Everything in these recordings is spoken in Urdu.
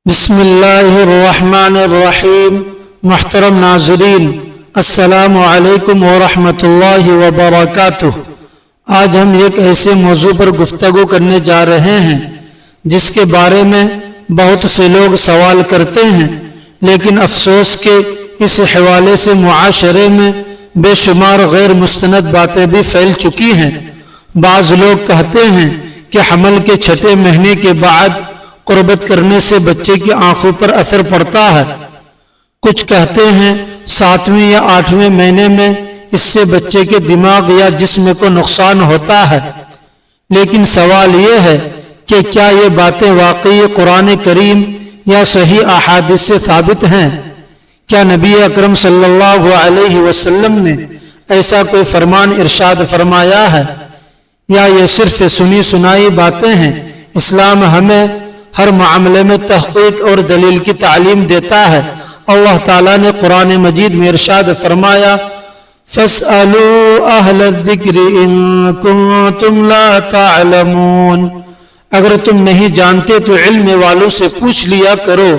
بسم اللہ الرحمن الرحیم۔ محترم ناظرین، السلام علیکم ورحمۃ اللہ وبرکاتہ۔ آج ہم ایک ایسے موضوع پر گفتگو کرنے جا رہے ہیں جس کے بارے میں بہت سے لوگ سوال کرتے ہیں، لیکن افسوس کہ اس حوالے سے معاشرے میں بے شمار غیر مستند باتیں بھی پھیل چکی ہیں۔ بعض لوگ کہتے ہیں کہ حمل کے چھٹے مہینے کے بعد قربت کرنے سے بچے کی آنکھوں پر اثر پڑتا ہے۔ کچھ کہتے ہیں 7ویں یا 8ویں مہینے میں اس سے بچے کے دماغ یا جسم کو نقصان ہوتا ہے۔ لیکن سوال یہ ہے کہ کیا یہ باتیں واقعی قرآن کریم یا صحیح احادیث سے ثابت ہیں؟ کیا نبی اکرم صلی اللہ علیہ وسلم نے ایسا کوئی فرمان ارشاد فرمایا ہے، یا یہ صرف سنی سنائی باتیں ہیں؟ اسلام ہمیں ہر معاملے میں تحقیق اور دلیل کی تعلیم دیتا ہے۔ اللہ تعالیٰ نے قرآن مجید میں ارشاد فرمایا، فَاسْأَلُوا أَهْلَ الذِّكْرِ إِن كُنتُمْ لَا تَعْلَمُونَ، اگر تم نہیں جانتے تو علم والوں سے پوچھ لیا کرو۔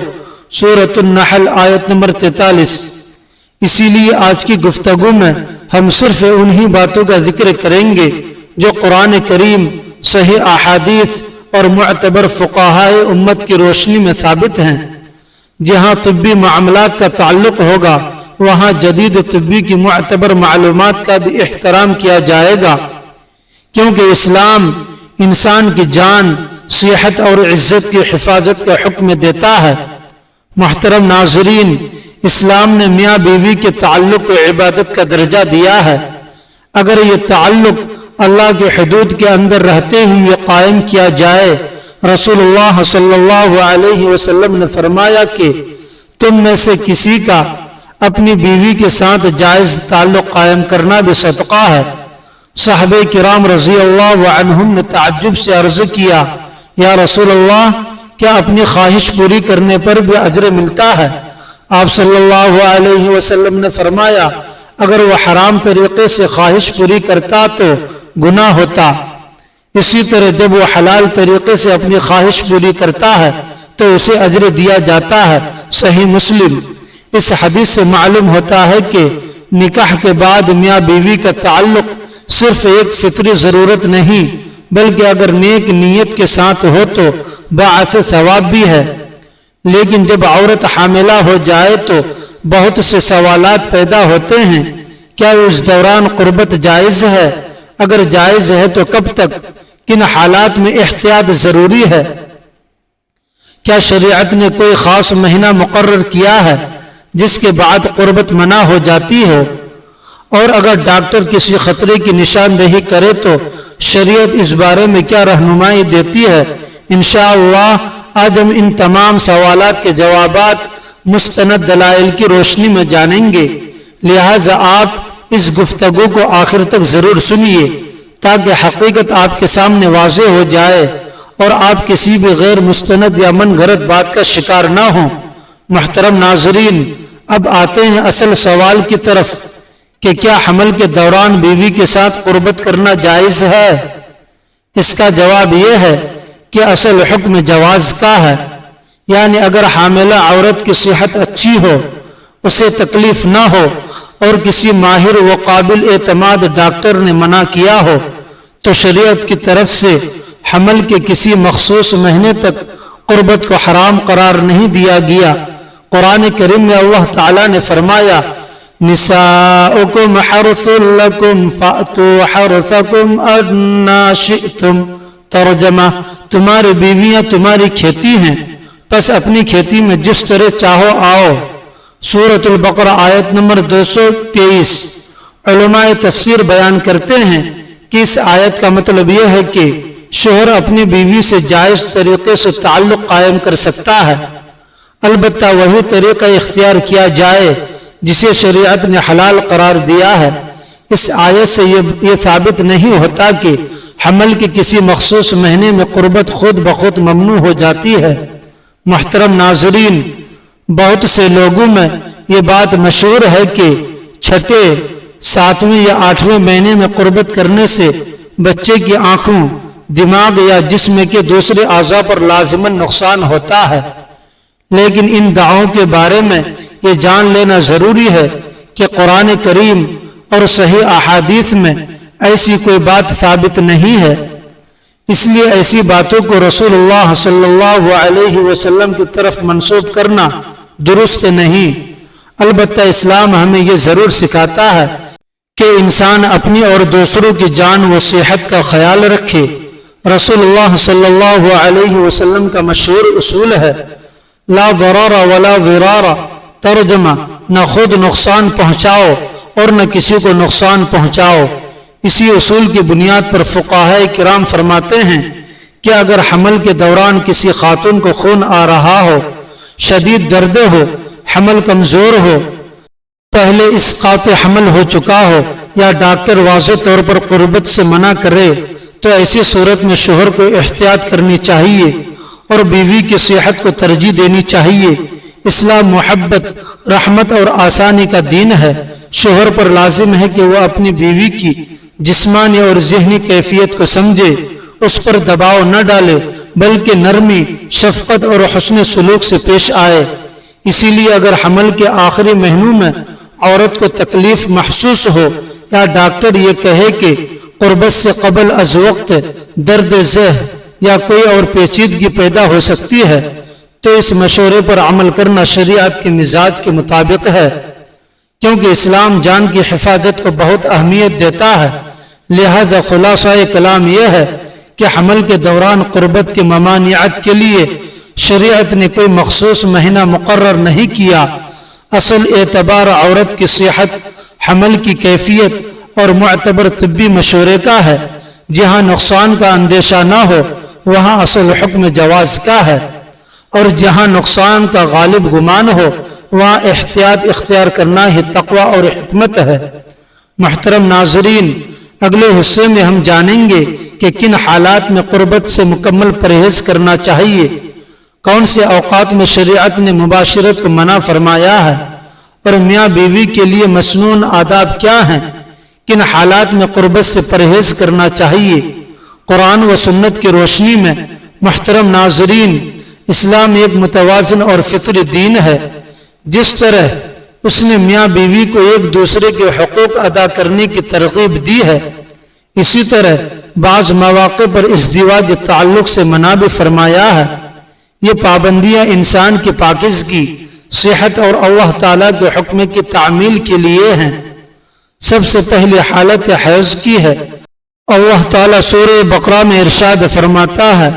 سورۃ النحل آیت نمبر 43۔ اسی لیے آج کی گفتگو میں ہم صرف انہی باتوں کا ذکر کریں گے جو قرآن کریم، صحیح احادیث اور معتبر فقہائے امت کی روشنی میں ثابت ہیں۔ جہاں طبی معاملات کا تعلق ہوگا وہاں جدید طبی کی معتبر معلومات کا بھی احترام کیا جائے گا، کیونکہ اسلام انسان کی جان، صحت اور عزت کی حفاظت کا حکم دیتا ہے۔ محترم ناظرین، اسلام نے میاں بیوی کے تعلق کو عبادت کا درجہ دیا ہے۔ اگر یہ تعلق اللہ کے حدود کے اندر رہتے ہوئے قائم کیا جائے، رسول اللہ صلی اللہ علیہ وسلم نے فرمایا کہ تم میں سے کسی کا اپنی بیوی کے ساتھ جائز تعلق قائم کرنا بھی صدقہ ہے۔ صحابہ کرام رضی اللہ عنہم نے تعجب سے عرض کیا، یا رسول اللہ، کیا اپنی خواہش پوری کرنے پر بھی اجر ملتا ہے؟ آپ صلی اللہ علیہ وسلم نے فرمایا، اگر وہ حرام طریقے سے خواہش پوری کرتا تو گناہ ہوتا، اسی طرح جب وہ حلال طریقے سے اپنی خواہش پوری کرتا ہے تو اسے اجر دیا جاتا ہے۔ صحیح مسلم۔ اس حدیث سے معلوم ہوتا ہے کہ نکاح کے بعد میاں بیوی کا تعلق صرف ایک فطری ضرورت نہیں، بلکہ اگر نیک نیت کے ساتھ ہو تو باعث ثواب بھی ہے۔ لیکن جب عورت حاملہ ہو جائے تو بہت سے سوالات پیدا ہوتے ہیں۔ کیا اس دوران قربت جائز ہے؟ اگر جائز ہے تو کب تک؟ کن حالات میں احتیاط ضروری ہے؟ کیا شریعت نے کوئی خاص مہینہ مقرر کیا ہے جس کے بعد قربت منع ہو جاتی ہو؟ اور اگر ڈاکٹر کسی خطرے کی نشاندہی کرے تو شریعت اس بارے میں کیا رہنمائی دیتی ہے؟ انشاءاللہ آج ہم ان تمام سوالات کے جوابات مستند دلائل کی روشنی میں جانیں گے، لہٰذا آپ اس گفتگو کو آخر تک ضرور سنیے تاکہ حقیقت آپ کے سامنے واضح ہو جائے اور آپ کسی بھی غیر مستند یا من گھڑت بات کا شکار نہ ہوں۔ محترم ناظرین، اب آتے ہیں اصل سوال کی طرف کہ کیا حمل کے دوران بیوی کے ساتھ قربت کرنا جائز ہے؟ اس کا جواب یہ ہے کہ اصل حکم جواز کا ہے، یعنی اگر حاملہ عورت کی صحت اچھی ہو، اسے تکلیف نہ ہو اور کسی ماہر و قابل اعتماد ڈاکٹر نے منع کیا ہو تو شریعت کی طرف سے حمل کے کسی مخصوص مہینے تک قربت کو حرام قرار نہیں دیا گیا۔ قرآن کریم میں اللہ تعالیٰ نے فرمایا، نساؤکم حرث لکم فأتوا حرثکم انا شئتم، ترجمہ، تمہاری بیویاں تمہاری کھیتی ہیں، پس اپنی کھیتی میں جس طرح چاہو آؤ۔ سورۃ البقرہ آیت نمبر 223۔ علماء تفسیر بیان کرتے ہیں کہ اس آیت کا مطلب یہ ہے کہ شوہر اپنی بیوی سے جائز طریقے سے تعلق قائم کر سکتا ہے، البتہ وہی طریقہ اختیار کیا جائے جسے شریعت نے حلال قرار دیا ہے۔ اس آیت سے یہ ثابت نہیں ہوتا کہ حمل کے کسی مخصوص مہینے میں قربت خود بخود ممنوع ہو جاتی ہے۔ محترم ناظرین، بہت سے لوگوں میں یہ بات مشہور ہے کہ چھٹے، 7ویں یا 8ویں مہینے میں قربت کرنے سے بچے کی آنکھوں، دماغ یا جسم کے دوسرے اعضاء پر لازماً نقصان ہوتا ہے۔ لیکن ان دعووں کے بارے میں یہ جان لینا ضروری ہے کہ قرآن کریم اور صحیح احادیث میں ایسی کوئی بات ثابت نہیں ہے، اس لیے ایسی باتوں کو رسول اللہ صلی اللہ علیہ وسلم کی طرف منسوب کرنا درست نہیں۔ البتہ اسلام ہمیں یہ ضرور سکھاتا ہے کہ انسان اپنی اور دوسروں کی جان و صحت کا خیال رکھے۔ رسول اللہ صلی اللہ علیہ وسلم کا مشہور اصول ہے لا ضرر ولا ضرار، ترجمہ نہ خود نقصان پہنچاؤ اور نہ کسی کو نقصان پہنچاؤ۔ اسی اصول کی بنیاد پر فقہاء کرام فرماتے ہیں کہ اگر حمل کے دوران کسی خاتون کو خون آ رہا ہو، شدید درد ہو، حمل کمزور ہو، پہلے اسقاط حمل ہو چکا ہو یا ڈاکٹر واضح طور پر قربت سے منع کرے، تو ایسی صورت میں شوہر کو احتیاط کرنی چاہیے اور بیوی کی صحت کو ترجیح دینی چاہیے۔ اسلام محبت، رحمت اور آسانی کا دین ہے۔ شوہر پر لازم ہے کہ وہ اپنی بیوی کی جسمانی اور ذہنی کیفیت کو سمجھے، اس پر دباؤ نہ ڈالے بلکہ نرمی، شفقت اور حسن سلوک سے پیش آئے۔ اسی لیے اگر حمل کے آخری مہینوں میں عورت کو تکلیف محسوس ہو یا ڈاکٹر یہ کہے کہ قربت سے قبل از وقت درد ذہ یا کوئی اور پیچیدگی پیدا ہو سکتی ہے، تو اس مشورے پر عمل کرنا شریعت کے مزاج کے مطابق ہے، کیونکہ اسلام جان کی حفاظت کو بہت اہمیت دیتا ہے۔ لہذا خلاصہ کلام یہ ہے کہ حمل کے دوران قربت کی ممانعت کے لیے شریعت نے کوئی مخصوص مہینہ مقرر نہیں کیا۔ اصل اعتبار عورت کی صحت، حمل کی کیفیت اور معتبر طبی مشورے کا ہے۔ جہاں نقصان کا اندیشہ نہ ہو وہاں اصل حکم جواز کا ہے، اور جہاں نقصان کا غالب گمان ہو وہاں احتیاط اختیار کرنا ہی تقوی اور حکمت ہے۔ محترم ناظرین، اگلے حصے میں ہم جانیں گے کہ کن حالات میں قربت سے مکمل پرہیز کرنا چاہیے، کون سے اوقات میں شریعت نے مباشرت کو منع فرمایا ہے، اور میاں بیوی کے لیے مسنون آداب کیا ہیں، کن حالات میں قربت سے پرہیز کرنا چاہیے۔ قرآن و سنت کی روشنی میں محترم ناظرین، اسلام ایک متوازن اور فطری دین ہے۔ جس طرح اس نے میاں بیوی کو ایک دوسرے کے حقوق ادا کرنے کی ترغیب دی ہے، اسی طرح بعض مواقع پر ازدواج تعلق سے منع بھی فرمایا ہے۔ یہ پابندیاں انسان کی پاکیزگی، صحت اور اللہ تعالیٰ کے حکم کی تعمیل کے لیے ہیں۔ سب سے پہلے حالت حیض کی ہے۔ اللہ تعالیٰ سورہ بقرہ میں ارشاد فرماتا ہے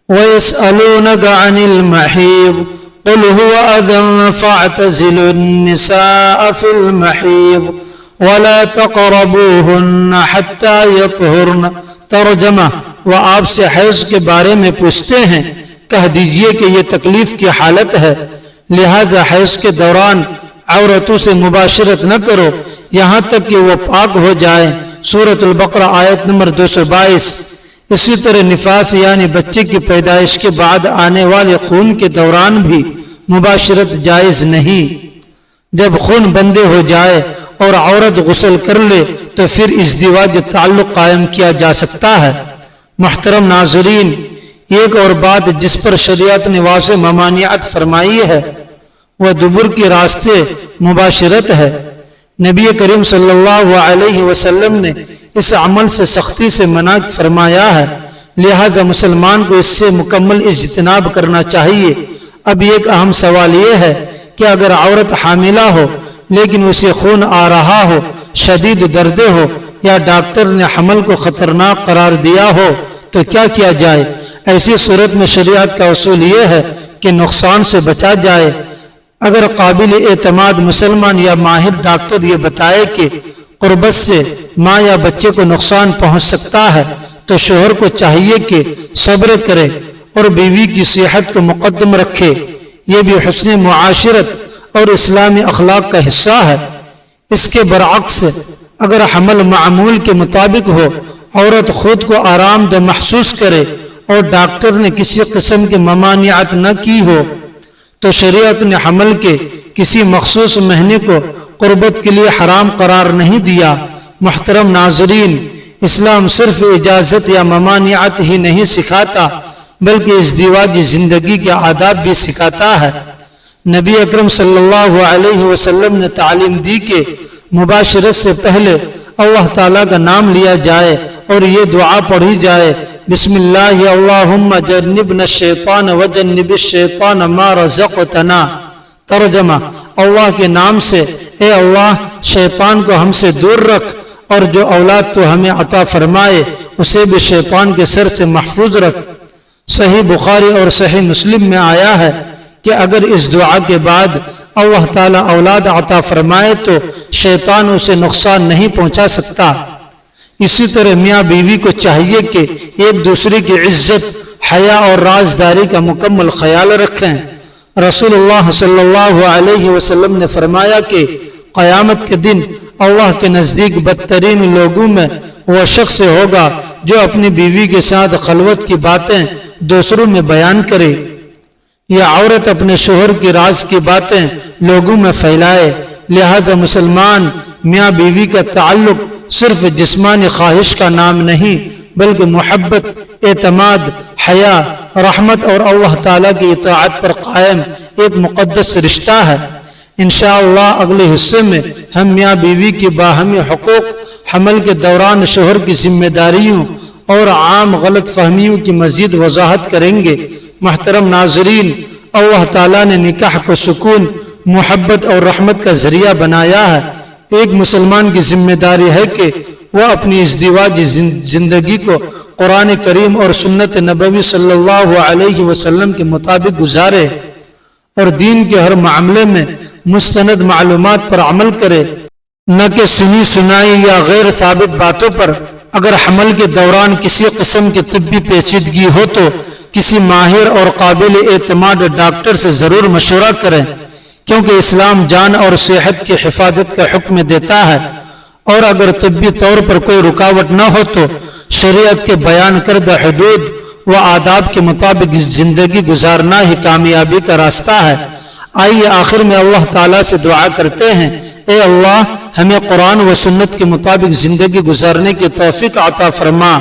وَيَسْأَلُونَكَ عَنِ الْمَحِيضِ قُلْ هُوَ أَذًى فَاعْتَزِلُوا النِّسَاءَ فِي الْمَحِيضِ وَلَا تَقْرَبُوهُنَّ حَتَّى يَطْهُرْنَ، ترجمہ وہ آپ سے حیض کے بارے میں پوچھتے ہیں، کہہ دیجئے کہ یہ تکلیف کی حالت ہے، لہذا حیض کے دوران عورتوں سے مباشرت نہ کرو یہاں تک کہ وہ پاک ہو جائیں۔ سورۃ البقرہ آیت نمبر 222۔ اسی طرح نفاس یعنی بچے کی پیدائش کے بعد آنے والے خون کے دوران بھی مباشرت جائز نہیں۔ جب خون بندے ہو جائے اور عورت غسل کر لے تو پھر ازدواج تعلق قائم کیا جا سکتا ہے۔ محترم ناظرین، ایک اور بات جس پر شریعت نے واضح ممانعت فرمائی ہے وہ دبر کے راستے مباشرت ہے۔ نبی کریم صلی اللہ علیہ وسلم نے اس عمل سے سختی سے منع فرمایا ہے، لہذا مسلمان کو اس سے مکمل اجتناب کرنا چاہیے۔ اب ایک اہم سوال یہ ہے کہ اگر عورت حاملہ ہو لیکن اسے خون آ رہا ہو، شدید درد ہو یا ڈاکٹر نے حمل کو خطرناک قرار دیا ہو تو کیا کیا جائے؟ ایسی صورت میں شریعت کا اصول یہ ہے کہ نقصان سے بچا جائے۔ اگر قابل اعتماد مسلمان یا ماہر ڈاکٹر یہ بتائے کہ قربت سے ماں یا بچے کو نقصان پہنچ سکتا ہے تو شوہر کو چاہیے کہ صبر کرے اور بیوی کی صحت کو مقدم رکھے۔ یہ بھی حسن معاشرت اور اسلامی اخلاق کا حصہ ہے۔ اس کے برعکس اگر حمل معمول کے مطابق ہو، عورت خود کو آرام دہ محسوس کرے اور ڈاکٹر نے کسی قسم کی ممانعت نہ کی ہو تو شریعت نے حمل کے کسی مخصوص مہینے کو قربت کے لیے حرام قرار نہیں دیا۔ محترم ناظرین، اسلام صرف اجازت یا ممانعت ہی نہیں سکھاتا بلکہ ازدواجی زندگی کے آداب بھی سکھاتا ہے۔ نبی اکرم صلی اللہ علیہ وسلم نے تعلیم دی کہ مباشرت سے پہلے اللہ تعالیٰ کا نام لیا جائے اور یہ دعا پڑھی جائے، بسم اللہ اللہم جنبنا الشیطان وجنب الشیطان ما رزقتنا۔ ترجمہ: اللہ کے نام سے اے اللہ شیطان کو ہم سے دور رکھ، اور جو اولاد تو ہمیں عطا فرمائے اسے بھی شیطان کے سر سے محفوظ رکھ۔ صحیح بخاری اور صحیح مسلم میں آیا ہے کہ اگر اس دعا کے بعد اللہ تعالیٰ اولاد عطا فرمائے تو شیطان اسے نقصان نہیں پہنچا سکتا۔ اسی طرح میاں بیوی کو چاہیے کہ ایک دوسرے کی عزت، حیا اور رازداری کا مکمل خیال رکھیں۔ رسول اللہ صلی اللہ علیہ وسلم نے فرمایا کہ قیامت کے دن اللہ کے نزدیک بدترین لوگوں میں وہ شخص ہوگا جو اپنی بیوی کے ساتھ خلوت کی باتیں دوسروں میں بیان کرے، یا عورت اپنے شوہر کی راز کی باتیں لوگوں میں پھیلائے۔ لہذا مسلمان میاں بیوی کا تعلق صرف جسمانی خواہش کا نام نہیں بلکہ محبت، اعتماد، حیا، رحمت اور اللہ تعالیٰ کی اطاعت پر قائم ایک مقدس رشتہ ہے۔ انشاءاللہ اگلے حصے میں ہم میاں بیوی کی باہمی حقوق، حمل کے دوران شوہر کی ذمہ داریوں اور عام غلط فہمیوں کی مزید وضاحت کریں گے۔ محترم ناظرین، اللہ تعالیٰ نے نکاح کو سکون، محبت اور رحمت کا ذریعہ بنایا ہے۔ ایک مسلمان کی ذمہ داری ہے کہ وہ اپنی ازدواجی زندگی کو قرآن کریم اور سنت نبوی صلی اللہ علیہ وسلم کے مطابق گزارے اور دین کے ہر معاملے میں مستند معلومات پر عمل کرے، نہ کہ سنی سنائی یا غیر ثابت باتوں پر۔ اگر حمل کے دوران کسی قسم کی طبی پیچیدگی ہو تو کسی ماہر اور قابل اعتماد ڈاکٹر سے ضرور مشورہ کریں، کیونکہ اسلام جان اور صحت کی حفاظت کا حکم دیتا ہے، اور اگر طبی طور پر کوئی رکاوٹ نہ ہو تو شریعت کے بیان کردہ حدود و آداب کے مطابق زندگی گزارنا ہی کامیابی کا راستہ ہے۔ آئیے آخر میں اللہ تعالیٰ سے دعا کرتے ہیں، اے اللہ ہمیں قرآن و سنت کے مطابق زندگی گزارنے کی توفیق عطا فرما،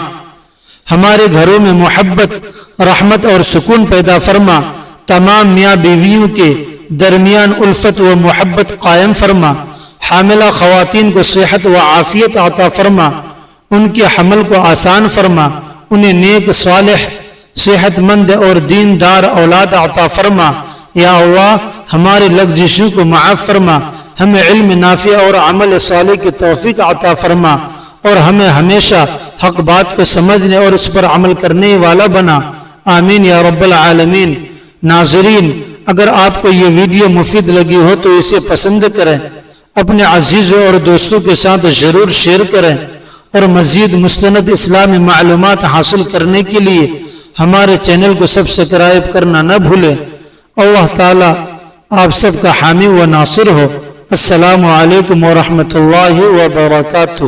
ہمارے گھروں میں محبت، رحمت اور سکون پیدا فرما، تمام میاں بیویوں کے درمیان الفت و محبت قائم فرما، حاملہ خواتین کو صحت و عافیت عطا فرما، ان کے حمل کو آسان فرما، انہیں نیک، صالح، صحت مند اور دیندار اولاد عطا فرما۔ یا اللہ ہمارے لغزشوں کو معاف فرما، ہمیں علم نافع اور عمل صالح کی توفیق عطا فرما، اور ہمیں ہمیشہ حق بات کو سمجھنے اور اس پر عمل کرنے والا بنا، آمین یا رب العالمین۔ ناظرین، اگر آپ کو یہ ویڈیو مفید لگی ہو تو اسے پسند کریں، اپنے عزیزوں اور دوستوں کے ساتھ ضرور شیئر کریں، اور مزید مستند اسلامی معلومات حاصل کرنے کے لیے ہمارے چینل کو سبسکرائب کرنا نہ بھولیں۔ اللہ تعالیٰ آپ سب کا حامی و ناصر ہو۔ السلام علیکم ورحمۃ اللہ وبرکاتہ۔